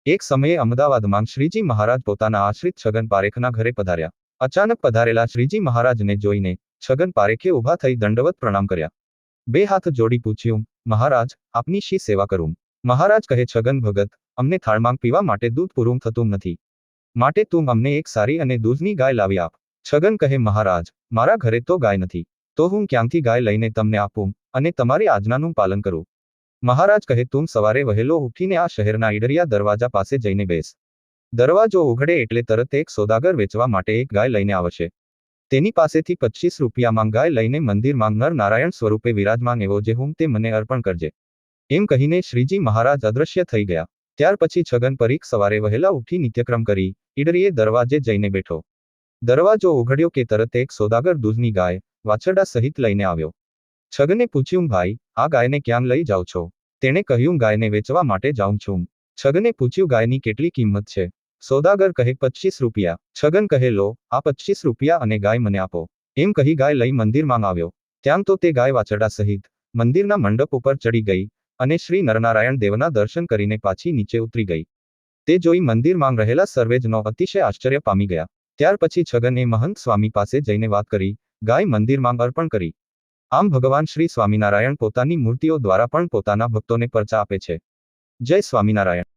એક સમયે અમદાવાદમાં શ્રીજી મહારાજ પોતાના આશ્રિત છગન પારેખના ઘરે પધાર્યા. અચાનક પધારેલા શ્રીજી મહારાજને જોઈને છગન પારેખે ઊભા થઈ દંડવત પ્રણામ કર્યા. બે હાથ જોડી પૂછ્યું, મહારાજ, આપની શી સેવા કરું? મહારાજ કહે, છગન ભગત, અમને થાળમાં પીવા માટે દૂધ પૂરું થતું નથી, માટે તું અમને એક સારી અને દૂધની ગાય લાવી આપ. છગન કહે, મહારાજ, મારા ઘરે તો ગાય નથી, તો હું ક્યાંથી ગાય લઈને તમને આપું અને તમારી આજ્ઞાનું પાલન કરું? મહારાજ કહે, તું સવારે વહેલો ઉઠીને આ શહેરના ઈડરિયા દરવાજા પાસે જઈને બેસ. દરવાજો ઉઘડે એટલે તરત એક સોદાગર વેચવા માટે એક ગાય લઈને આવશે. તેની પાસેથી 25 રૂપિયામાં ગાય લઈને મંદિરમાં નર નારાયણ સ્વરૂપે વિરાજમાન એવો જે હું તે મને અર્પણ કરજે. એમ કહીને શ્રીજી મહારાજ અદૃશ્ય થઈ ગયા. ત્યાર પછી છગન પરીખ સવારે વહેલા ઉઠી નિત્યક્રમ કરી ઈડરીએ દરવાજે જઈને બેઠો. દરવાજો ઉઘડ્યો કે તરત એક સોદાગર દૂધની ગાય વાછરડા સહિત લઈને આવ્યો. છગને પૂછ્યું, ભાઈ, આ ગાયને ક્યાં લઈ જાઓ છો? તેણે કહ્યું, ગાયને વેચવા માટે જાઉં છું. છગને પૂછ્યું, ગાયની કેટલી કિંમત છે? સોદાગર કહે, 25 રૂપિયા. છગન કહે, લો, આ 25 રૂપિયા અને ગાય મને આપો. એમ કહી ગાય લઈ મંદિરમાં આવ્યો. ત્યાં તો તે ગાય વાછરડા સહિત મંદિરના મંડપ ઉપર ચડી ગઈ અને શ્રી નરનારાયણ દેવના દર્શન કરીને પાછી નીચે ઉતરી ગઈ. તે જોઈ મંદિરમાં રહેલા સર્વેજનો અતિશય આશ્ચર્ય પામી ગયા. ત્યાર પછી છગને મહંત સ્વામી પાસે જઈને વાત કરી, ગાય મંદિરમાં અર્પણ કરી. આમ ભગવાન શ્રી સ્વામિનારાયણ પોતાની મૂર્તિઓ દ્વારા પણ પોતાના ભક્તોને પરચા આપે છે. જય સ્વામિનારાયણ.